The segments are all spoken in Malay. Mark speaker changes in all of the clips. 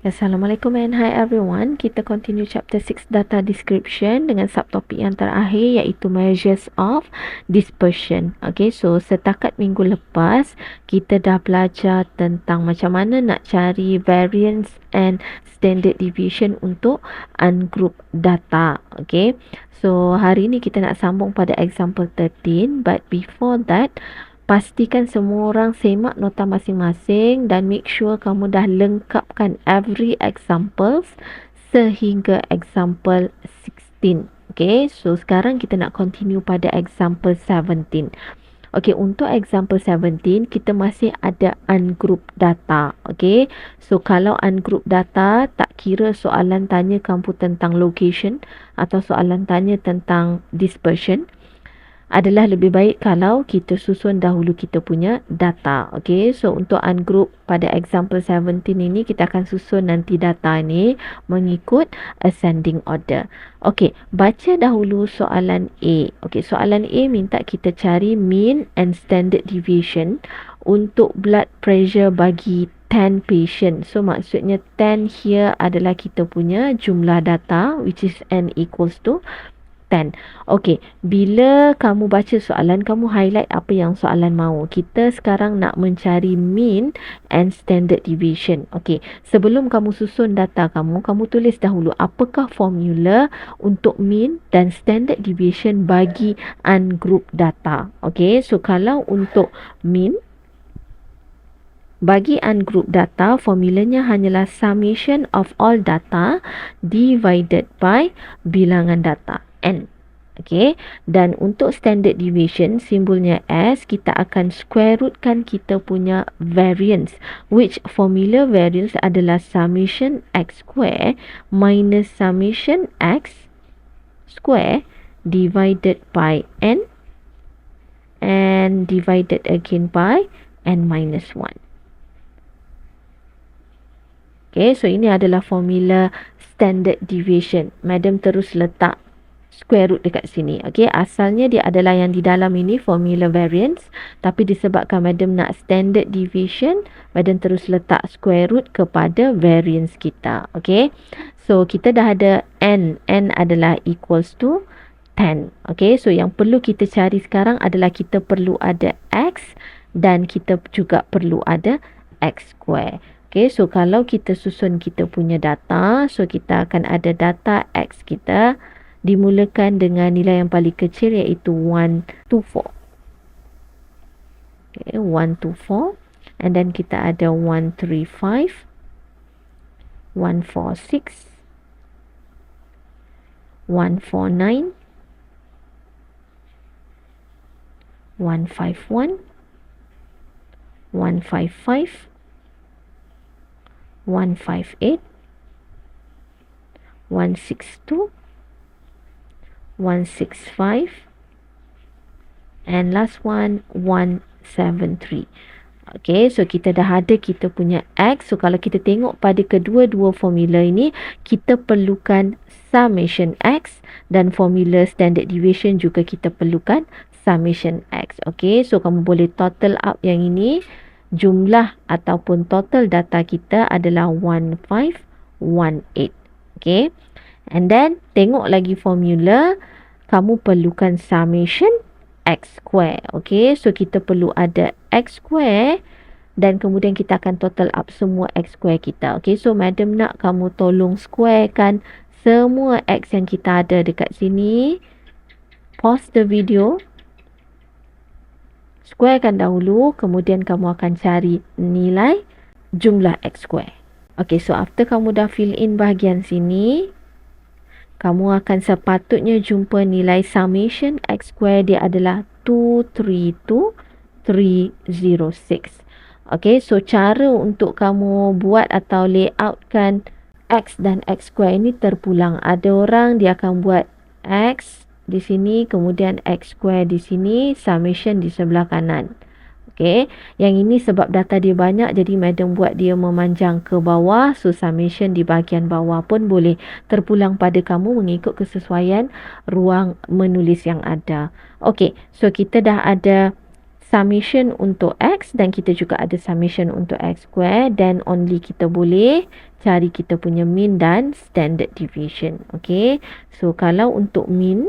Speaker 1: Assalamualaikum and hi everyone. Kita continue chapter 6 data description dengan subtopik yang terakhir iaitu measures of dispersion. Okay, so setakat minggu lepas kita dah belajar tentang macam mana nak cari variance and standard deviation untuk ungroup data. Okay, so hari ni kita nak sambung pada example 13, but before that pastikan semua orang semak nota masing-masing dan make sure kamu dah lengkapkan every examples sehingga example 16. Okay, so sekarang kita nak continue pada example 17. Okay, untuk example 17, kita masih ada ungroup data. Okay, so kalau ungroup data, tak kira soalan tanya kamu tentang location atau soalan tanya tentang dispersion, adalah lebih baik kalau kita susun dahulu kita punya data. Okay, so untuk ungroup pada example 17 ini kita akan susun nanti data ni mengikut ascending order. Okay, baca dahulu soalan A. Okay, soalan A minta kita cari mean and standard deviation untuk blood pressure bagi 10 patient. So maksudnya 10 here adalah kita punya jumlah data which is n equals to 10. Okey, bila kamu baca soalan, kamu highlight apa yang soalan mahu. Kita sekarang nak mencari mean and standard deviation. Okey, sebelum kamu susun data kamu, kamu tulis dahulu apakah formula untuk mean dan standard deviation bagi ungroup data. Okey, so kalau untuk mean bagi ungroup data, formulanya hanyalah summation of all data divided by bilangan data n. Okay, dan untuk standard deviation, simbolnya S, kita akan square rootkan kita punya variance, which formula variance adalah summation x square minus summation x square divided by n and divided again by n minus 1. Okay, so ini adalah formula standard deviation. Madam terus letak square root dekat sini. Okay, asalnya dia adalah yang di dalam ini formula variance, tapi disebabkan madam nak standard deviation, madam terus letak square root kepada variance kita. Okay, so kita dah ada n adalah equals to 10. Okay, so yang perlu kita cari sekarang adalah kita perlu ada x dan kita juga perlu ada x square. Okay, so kalau kita susun kita punya data, so kita akan ada data x kita dimulakan dengan nilai yang paling kecil iaitu 1 to 4. Okay, 1 to 4. And then kita ada 1, 3, 5. 1, 4, 6. 1, 4, 9. 1, 5, 1. 1, 5, 5. 1, 5, 8. 1, 6, 2. 165 and last one 173. Okay, so kita dah ada kita punya x. So kalau kita tengok pada kedua-dua formula ini, kita perlukan summation x dan formula standard deviation juga kita perlukan summation x. Okay, so kamu boleh total up yang ini. Jumlah ataupun total data kita adalah 1518. Okay, and then tengok lagi formula, kamu perlukan summation x square. Okay, so kita perlu ada x square dan kemudian kita akan total up semua x square kita. Okay, so madam nak kamu tolong squarekan semua x yang kita ada dekat sini. Pause the video, squarekan dahulu, kemudian kamu akan cari nilai jumlah x square. Okay, so after kamu dah fill in bahagian sini, kamu akan sepatutnya jumpa nilai summation x square dia adalah 232306. Okay, so cara untuk kamu buat atau layoutkan x dan x square ini terpulang. Ada orang dia akan buat x di sini, kemudian x square di sini, summation di sebelah kanan. Okay, yang ini sebab data dia banyak, jadi madam buat dia memanjang ke bawah, so summation di bahagian bawah pun boleh terpulang pada kamu mengikut kesesuaian ruang menulis yang ada. Okay, so kita dah ada summation untuk X dan kita juga ada summation untuk X square, then only kita boleh cari kita punya mean dan standard deviation. Okay, so kalau untuk mean,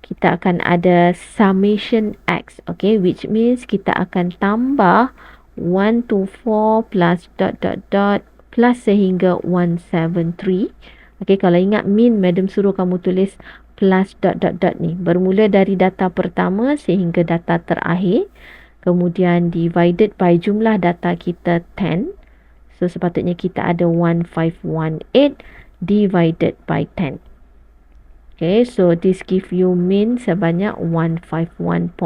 Speaker 1: kita akan ada summation X, okay, which means kita akan tambah 1 to 4 plus dot dot dot plus sehingga 173. Okay, kalau ingat mean, madam suruh kamu tulis plus dot dot dot ni. Bermula dari data pertama sehingga data terakhir. Kemudian divided by jumlah data kita 10. So, sepatutnya kita ada 1518 divided by 10. Okay, so this give you mean sebanyak 151.8.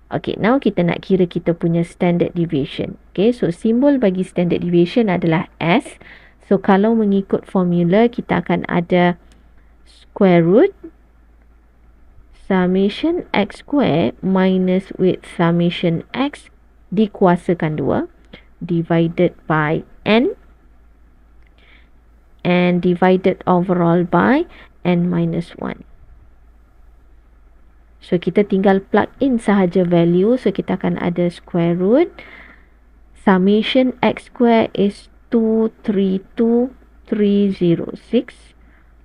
Speaker 1: Okay, now kita nak kira kita punya standard deviation. Okay, so simbol bagi standard deviation adalah S. So, kalau mengikut formula, kita akan ada square root summation X square minus with summation X dikuasakan 2 divided by N and divided overall by N minus 1. So, kita tinggal plug in sahaja value. So, kita akan ada square root summation X square is 232306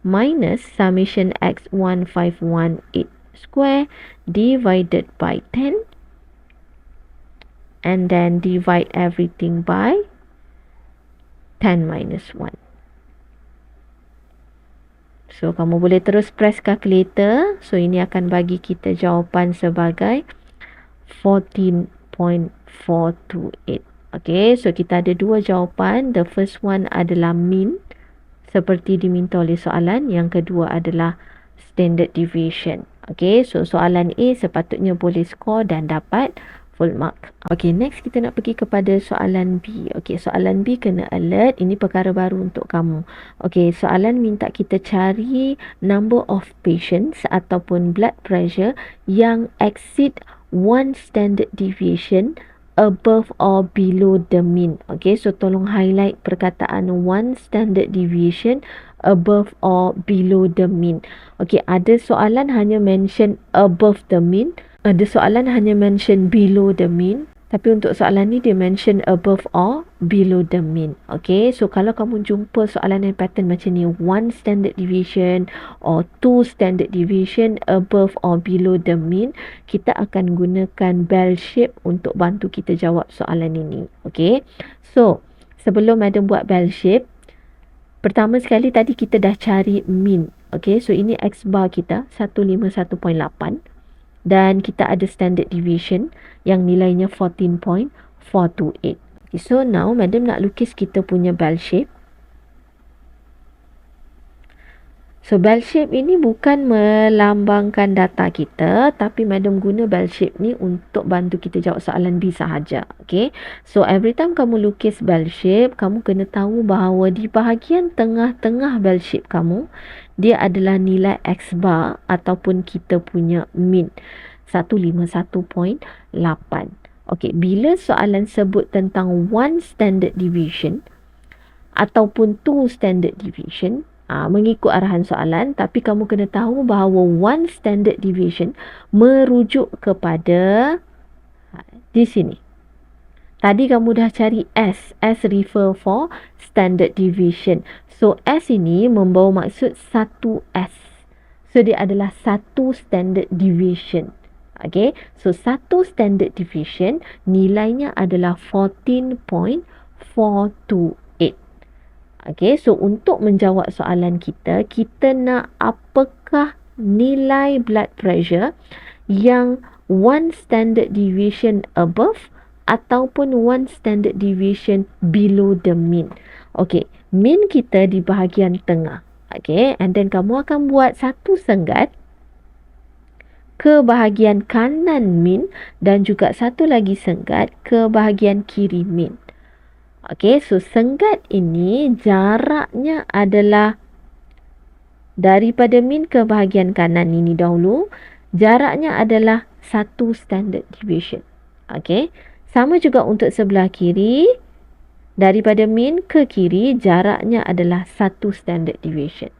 Speaker 1: minus summation X 1518 square divided by 10 and then divide everything by 10 minus 1. So, kamu boleh terus press calculator. So, ini akan bagi kita jawapan sebagai 14.428. Okay, so kita ada dua jawapan. The first one adalah mean, seperti diminta oleh soalan. Yang kedua adalah standard deviation. Okay, so soalan A sepatutnya boleh skor dan dapat full mark. Okay, next kita nak pergi kepada soalan B. Okay, soalan B kena alert. Ini perkara baru untuk kamu. Okay, soalan minta kita cari number of patients ataupun blood pressure yang exceed 1 standard deviation above or below the mean. Okay, so tolong highlight perkataan 1 standard deviation above or below the mean. Okay, ada soalan hanya mention above the mean. Ada soalan hanya mention below the mean. Tapi untuk soalan ni dia mention above or below the mean. Okay, so kalau kamu jumpa soalan yang pattern macam ni, 1 standard deviation or 2 standard deviation above or below the mean, kita akan gunakan bell shape untuk bantu kita jawab soalan ini. Okay, so sebelum madam buat bell shape, pertama sekali tadi kita dah cari mean. Okay, so ini X bar kita 151.8. Dan kita ada standard deviation yang nilainya 14.428. Okay, so now madam nak lukis kita punya bell shape. So bell shape ini bukan melambangkan data kita, tapi madam guna bell shape ni untuk bantu kita jawab soalan B sahaja. Okay, so every time kamu lukis bell shape, kamu kena tahu bahawa di bahagian tengah-tengah bell shape kamu, dia adalah nilai X bar ataupun kita punya mean 151.8. Okey, bila soalan sebut tentang 1 standard deviation ataupun 2 standard deviation, mengikut arahan soalan, tapi kamu kena tahu bahawa 1 standard deviation merujuk kepada di sini. Tadi kamu dah cari S. S refer for standard deviation. So, S ini membawa maksud 1S. So, dia adalah 1 standard deviation. Okay. So, 1 standard deviation nilainya adalah 14.428. Okay. So, untuk menjawab soalan kita, kita nak apakah nilai blood pressure yang 1 standard deviation above ataupun 1 standard deviation below the mean. Okay, mean kita di bahagian tengah. Okay, and then kamu akan buat satu senggat ke bahagian kanan mean dan juga satu lagi senggat ke bahagian kiri mean. Okay, so senggat ini jaraknya adalah daripada mean ke bahagian kanan ini dahulu, jaraknya adalah 1 standard deviation. Okay, sama juga untuk sebelah kiri, daripada mean ke kiri, jaraknya adalah 1 standard deviation.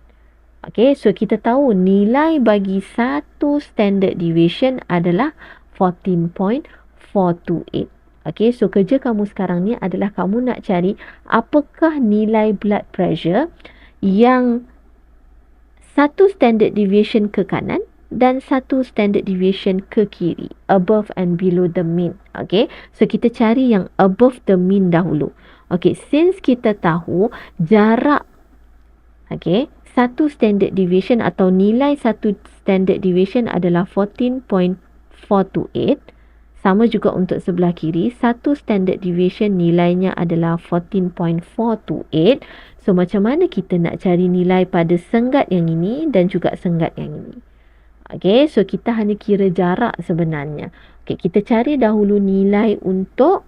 Speaker 1: Okay, so kita tahu nilai bagi 1 standard deviation adalah 14.428. Okay, so kerja kamu sekarang ni adalah kamu nak cari apakah nilai blood pressure yang satu standard deviation ke kanan dan satu standard deviation ke kiri, above and below the mean. Okay, so kita cari yang above the mean dahulu. Okay, since kita tahu jarak, okay, satu standard deviation atau nilai satu standard deviation adalah 14.428. Sama juga untuk sebelah kiri, satu standard deviation nilainya adalah 14.428. So, macam mana kita nak cari nilai pada senggat yang ini dan juga senggat yang ini? Okay, so kita hanya kira jarak sebenarnya. Okay, kita cari dahulu nilai untuk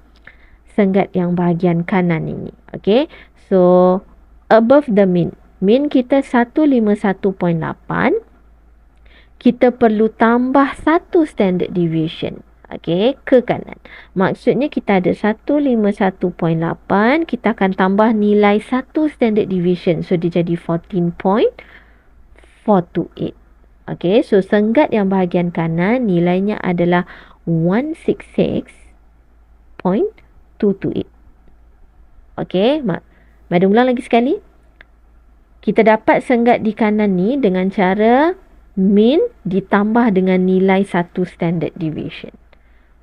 Speaker 1: senggat yang bahagian kanan ini. Okay, so above the mean. Mean kita 151.8. Kita perlu tambah satu standard deviation. Okay, ke kanan. Maksudnya kita ada 151.8. Kita akan tambah nilai satu standard deviation. So, dia jadi 14.428. Okay, so senggat yang bahagian kanan nilainya adalah 166.228. Okay, Madam ulang lagi sekali. Kita dapat senggat di kanan ni dengan cara mean ditambah dengan nilai satu standard deviation.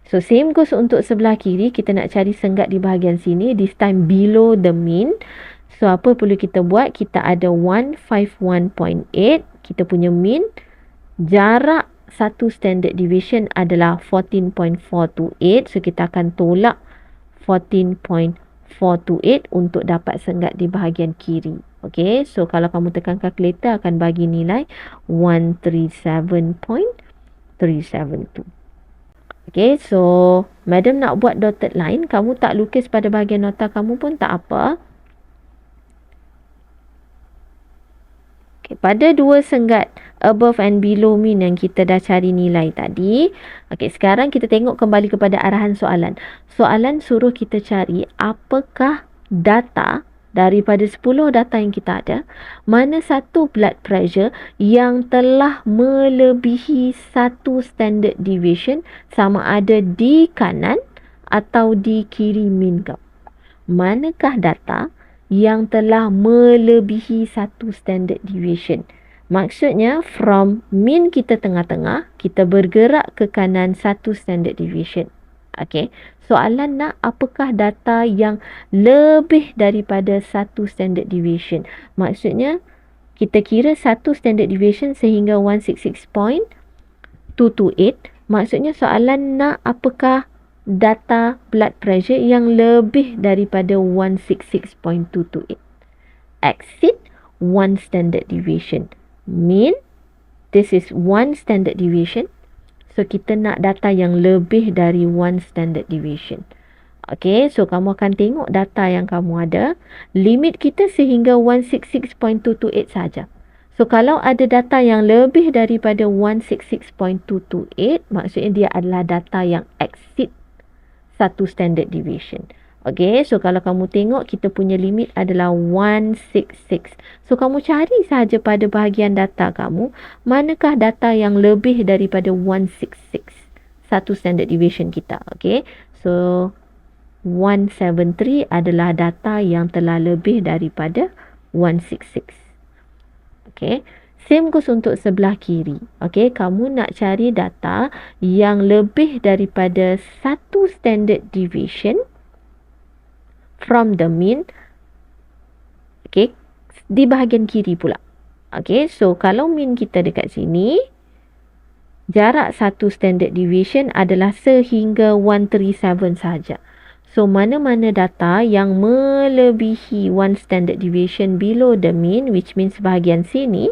Speaker 1: So, same goes untuk sebelah kiri. Kita nak cari senggat di bahagian sini. This time below the mean. So, apa perlu kita buat? Kita ada 151.8. Kita punya mean. Jarak satu standard deviation adalah 14.428. So, kita akan tolak 14.428 untuk dapat senggat di bahagian kiri. Okay. So, kalau kamu tekan kalkulator akan bagi nilai 137.372. Okay, so Madam nak buat dotted line. Kamu tak lukis pada bahagian nota kamu pun tak apa. Okay, pada dua senggat above and below mean yang kita dah cari nilai tadi. Okay, sekarang kita tengok kembali kepada arahan soalan. Soalan suruh kita cari apakah data daripada 10 data yang kita ada, mana satu blood pressure yang telah melebihi satu standard deviation sama ada di kanan atau di kiri mean kamu. Manakah data yang telah melebihi satu standard deviation? Maksudnya from mean kita tengah-tengah, kita bergerak ke kanan satu standard deviation. Okay, soalan nak apakah data yang lebih daripada satu standard deviation. Maksudnya kita kira satu standard deviation sehingga 166.228. Maksudnya soalan nak apakah data blood pressure yang lebih daripada 166.228. Exceed one standard deviation. Mean this is one standard deviation. So, kita nak data yang lebih dari one standard deviation. Okay, so kamu akan tengok data yang kamu ada. Limit kita sehingga 166.228 saja. So, kalau ada data yang lebih daripada 166.228, maksudnya dia adalah data yang exceed satu standard deviation. Okay, so kalau kamu tengok kita punya limit adalah 166. So, kamu cari saja pada bahagian data kamu, manakah data yang lebih daripada 166. Satu standard deviation kita. Okay, so 173 adalah data yang telah lebih daripada 166. Okay, same goes untuk sebelah kiri. Okay, kamu nak cari data yang lebih daripada satu standard deviation from the mean. Okay, di bahagian kiri pula. Okay, so kalau mean kita dekat sini, jarak satu standard deviation adalah sehingga 137 saja. So, mana-mana data yang melebihi one standard deviation below the mean, which means bahagian sini,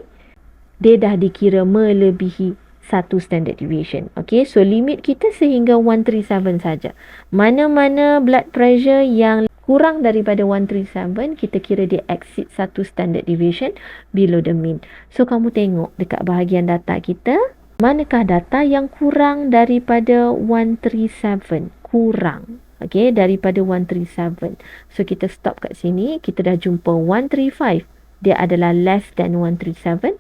Speaker 1: dia dah dikira melebihi satu standard deviation. Okay, so limit kita sehingga 137 saja. Mana-mana blood pressure yang kurang daripada 137, kita kira dia exceed satu standard deviation below the mean. So, kamu tengok dekat bahagian data kita, manakah data yang kurang daripada 137? Kurang. Okay, daripada 137. So, kita stop kat sini. Kita dah jumpa 135. Dia adalah less than 137.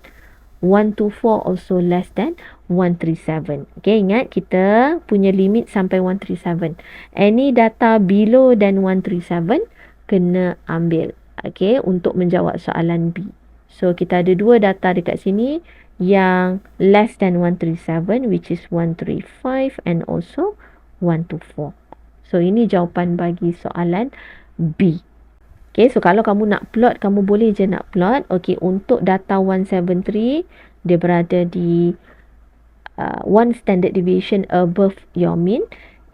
Speaker 1: 124 also less than 137. Okay, ingat kita punya limit sampai 137. Any data below than 137 kena ambil. Okay, untuk menjawab soalan B. So, kita ada dua data dekat sini yang less than 137, which is 135 and also 124. So, ini jawapan bagi soalan B. Okay, so kalau kamu nak plot, kamu boleh je nak plot. Okay, untuk data 173, dia berada di one standard deviation above your mean.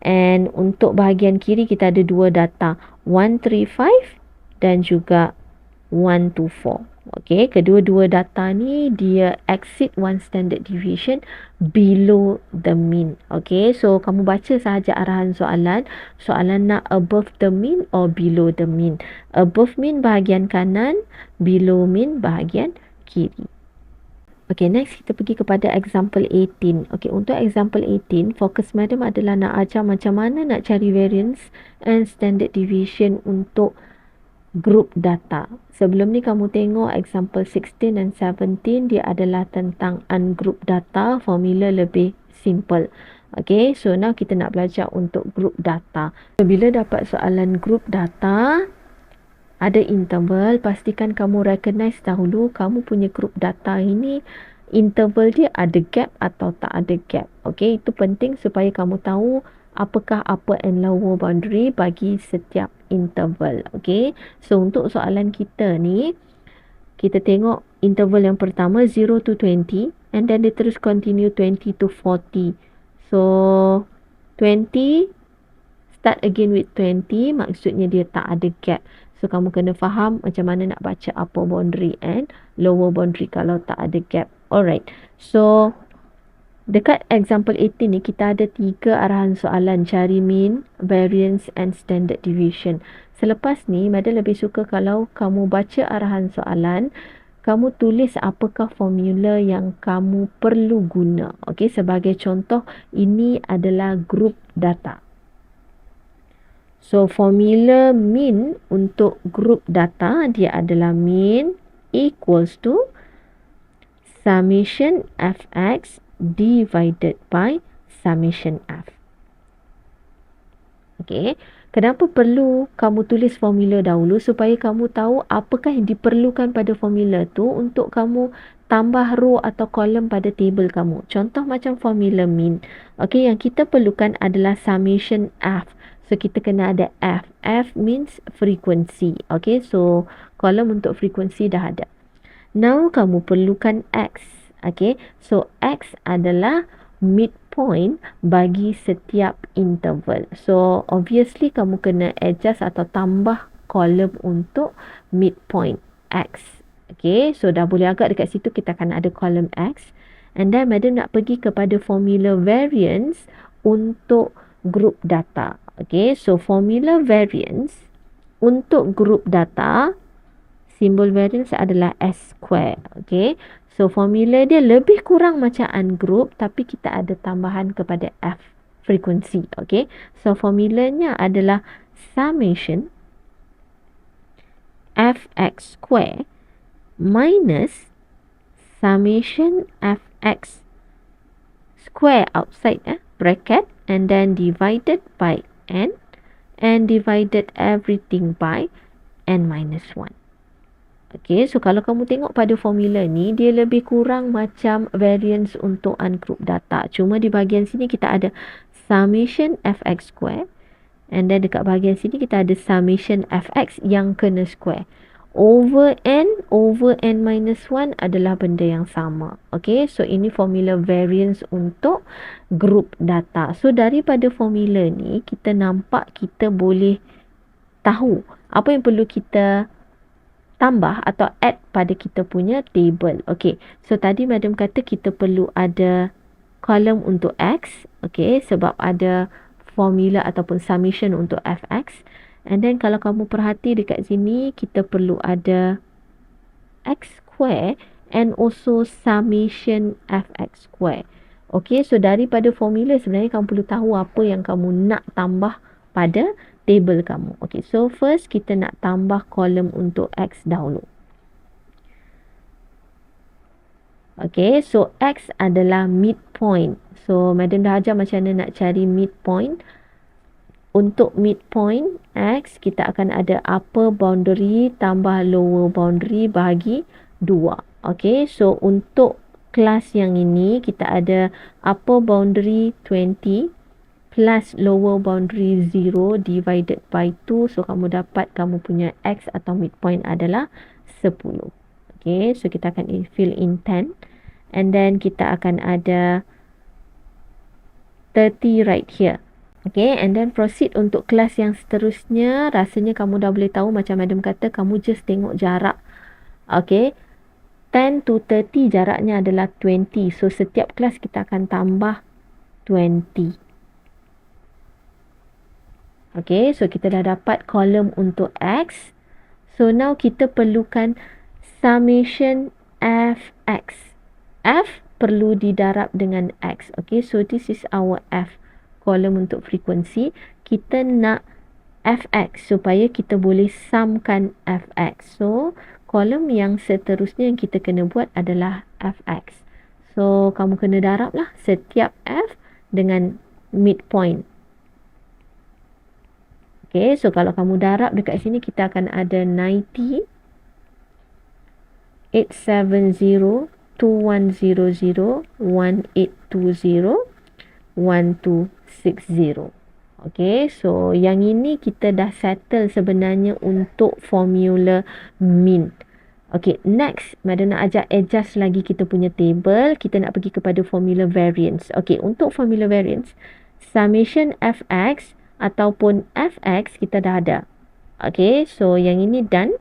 Speaker 1: And untuk bahagian kiri, kita ada dua data, 135 dan juga 124. Okay, kedua-dua data ni dia exceed one standard deviation below the mean. Okay, so kamu baca sahaja arahan soalan. Soalan nak above the mean or below the mean. Above mean bahagian kanan, below mean bahagian kiri. Okay, next kita pergi kepada example 18. Okay, untuk example 18, fokus madam adalah nak ajar macam mana nak cari variance and standard deviation untuk group data. Sebelum ni kamu tengok example 16 dan 17, dia adalah tentang ungroup data, formula lebih simple. Okay, so now kita nak belajar untuk group data. So, bila dapat soalan group data, ada interval, pastikan kamu recognize dahulu kamu punya group data ini interval dia ada gap atau tak ada gap. Okay, itu penting supaya kamu tahu apakah upper and lower boundary bagi setiap interval. Okay, so untuk soalan kita ni, kita tengok interval yang pertama 0 to 20 and then dia terus continue 20 to 40. So 20 start again with 20, maksudnya dia tak ada gap. So kamu kena faham macam mana nak baca upper boundary and lower boundary kalau tak ada gap. Alright, so dekat example 18 ni kita ada 3 arahan soalan, cari mean, variance and standard deviation. Selepas ni, Madam lebih suka kalau kamu baca arahan soalan, kamu tulis apakah formula yang kamu perlu guna. Okey, sebagai contoh, ini adalah group data. So, formula mean untuk group data, dia adalah mean equals to summation fx divided by summation f. Okay, kenapa perlu kamu tulis formula dahulu? Supaya kamu tahu apakah yang diperlukan pada formula tu untuk kamu tambah row atau kolom pada table kamu. Contoh macam formula mean. Okay, yang kita perlukan adalah summation f. So, kita kena ada f. F means frequency. Okay, so kolom untuk frequency dah ada. Now, kamu perlukan x. Okay, so x adalah midpoint bagi setiap interval. So, obviously kamu kena adjust atau tambah kolom untuk midpoint x. Okay, so dah boleh agak dekat situ kita akan ada kolom x. And then, Madam nak pergi kepada formula variance untuk group data. Okay, so formula variance untuk group data, simbol variance adalah S square. Okay, so formula dia lebih kurang macam ungroup, tapi kita ada tambahan kepada F, frequency. Okay, so formulanya adalah summation Fx square minus summation Fx square outside bracket and then divided by n and divided everything by n minus 1. Okay, so kalau kamu tengok pada formula ni, dia lebih kurang macam variance untuk ungroup data. Cuma di bahagian sini kita ada summation fx square and then dekat bahagian sini kita ada summation fx yang kena square. Over n minus 1 adalah benda yang sama. Okay, so ini formula variance untuk group data. So, daripada formula ni, kita nampak kita boleh tahu apa yang perlu kita tambah atau add pada kita punya table. Okay, so tadi Madam kata kita perlu ada kolom untuk x. Okay, sebab ada formula ataupun summation untuk fx. And then kalau kamu perhati dekat sini, kita perlu ada x square and also summation fx square. Okay, so daripada formula sebenarnya kamu perlu tahu apa yang kamu nak tambah pada table kamu. Okay, so first kita nak tambah kolom untuk x dahulu. Okay, so X adalah midpoint. So, Madam dah ajar macam mana nak cari midpoint. Untuk midpoint X, kita akan ada upper boundary tambah lower boundary bahagi 2. Okay, so untuk kelas yang ini, kita ada upper boundary 20 plus lower boundary 0 divided by 2. So, kamu dapat kamu punya X atau midpoint adalah 10. Okay, so kita akan fill in 10. And then kita akan ada 30 right here. Okay, and then proceed untuk kelas yang seterusnya. Rasanya kamu dah boleh tahu macam Madam kata, kamu just tengok jarak. Okay, 10 to 30 jaraknya adalah 20. So, setiap kelas kita akan tambah 20. Okay, so kita dah dapat kolom untuk X. So, now kita perlukan summation Fx. F perlu didarab dengan X. Okay, so this is our F. Kolom untuk frekuensi. Kita nak Fx supaya kita boleh sumkan Fx. So, kolom yang seterusnya yang kita kena buat adalah Fx. So, kamu kena darab lah setiap F dengan midpoint. Okay, so kalau kamu darab dekat sini, kita akan ada 90, 870, 2100, 1820, 1260. Okay, so yang ini kita dah settle sebenarnya untuk formula min. Okay, next, Madam nak ajak adjust lagi kita punya table. Kita nak pergi kepada formula variance. Okay, untuk formula variance, summation Fx ataupun Fx kita dah ada. Okay, so yang ini done.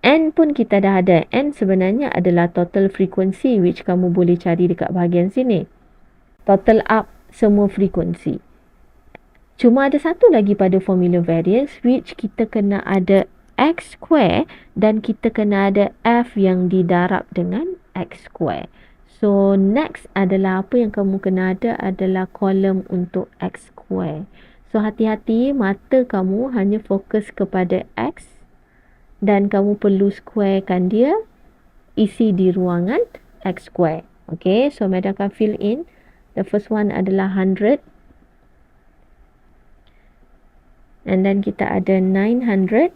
Speaker 1: N pun kita dah ada. N sebenarnya adalah total frequency which kamu boleh cari dekat bahagian sini. Total up semua frekuensi. Cuma ada satu lagi pada formula variance which kita kena ada X square dan kita kena ada F yang didarab dengan X square. So, next adalah apa yang kamu kena ada adalah kolom untuk X square. So, hati-hati mata kamu hanya fokus kepada X dan kamu perlu squarekan dia, isi di ruangan X square. Okay, so Madam akan fill in. The first one adalah 100. And then kita ada 900.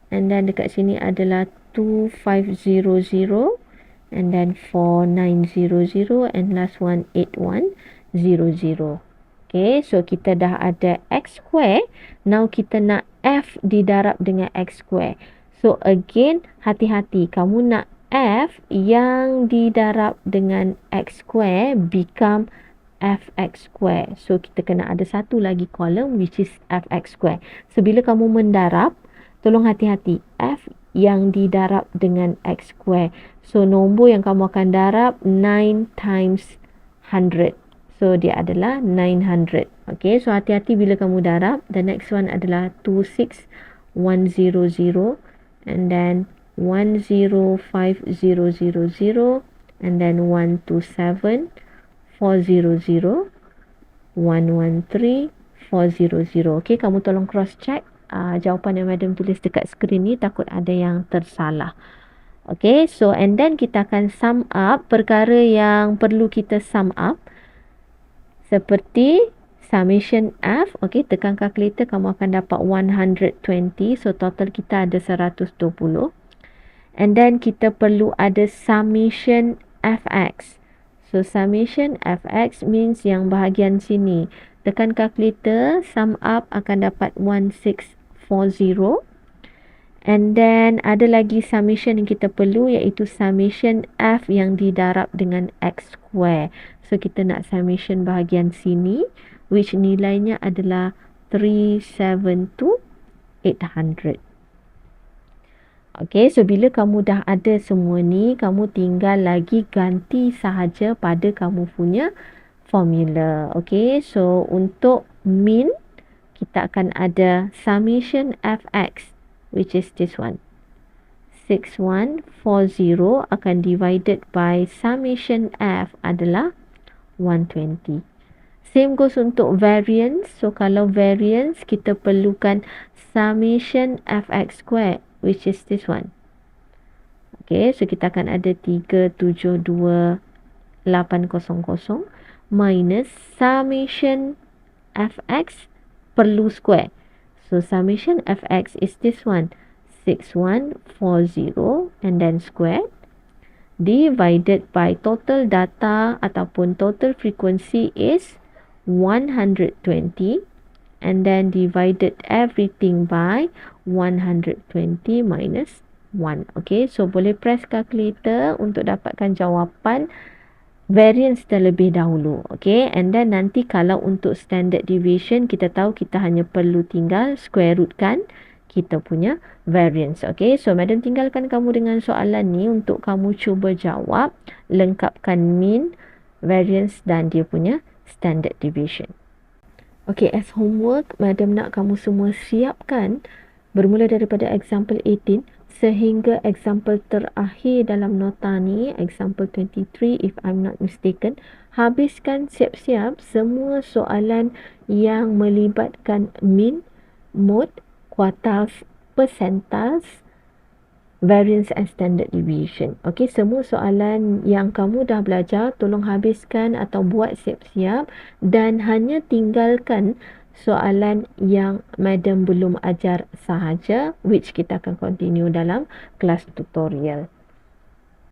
Speaker 1: And then dekat sini adalah 2500. And then 4900. And last one 8100. Okay, so kita dah ada X square. Now kita nak F didarab dengan X square. So again, hati-hati. Kamu nak F yang didarab dengan X square become Fx square. So kita kena ada satu lagi kolom which is Fx square. So bila kamu mendarab, tolong hati-hati. F yang didarab dengan X square. So nombor yang kamu akan darab 9 times 100. So dia adalah 900. Okay, so hati-hati bila kamu darab. The next one adalah 26100. And then 105000 and then 127 400 113 400. Okay, kamu tolong cross check jawapan yang Madam tulis dekat skrin ni, takut ada yang tersalah. Okay, so and then kita akan sum up perkara yang perlu kita sum up seperti summation F. Okay, tekan calculator, kamu akan dapat 120. So, total kita ada 120. And then, kita perlu ada summation Fx. So, summation Fx means yang bahagian sini. Tekan calculator, sum up akan dapat 1640. And then, ada lagi summation yang kita perlu iaitu summation F yang didarab dengan X square. So, kita nak summation bahagian sini which nilainya adalah 372,800. Okay, so bila kamu dah ada semua ni, kamu tinggal lagi ganti sahaja pada kamu punya formula. Okay, so untuk min, kita akan ada summation Fx which is this one. 6140 akan divided by summation F adalah 120. Same goes untuk variance. So, kalau variance, kita perlukan summation Fx square, which is this one. Okay, so kita akan ada 372,800 minus summation fx perlu square. So summation fx is this one, 6140 and then squared divided by total data ataupun total frequency is 120 and then divided everything by 120 minus 1. Okay, so boleh press calculator untuk dapatkan jawapan variance terlebih dahulu. Okay, and then nanti kalau untuk standard deviation, kita tahu kita hanya perlu tinggal square root kan kita punya variance. Okay, so madam tinggalkan kamu dengan soalan ni untuk kamu cuba jawab, lengkapkan mean, variance dan dia punya standard deviation. Okay, as homework, madam nak kamu semua siapkan bermula daripada example 18 sehingga example terakhir dalam nota ni, example 23 if I'm not mistaken. Habiskan siap-siap semua soalan yang melibatkan mean, mode, quartiles, percentiles, variance and standard deviation. Okay, semua soalan yang kamu dah belajar, tolong habiskan atau buat siap-siap dan hanya tinggalkan soalan yang madam belum ajar sahaja, which kita akan continue dalam kelas tutorial.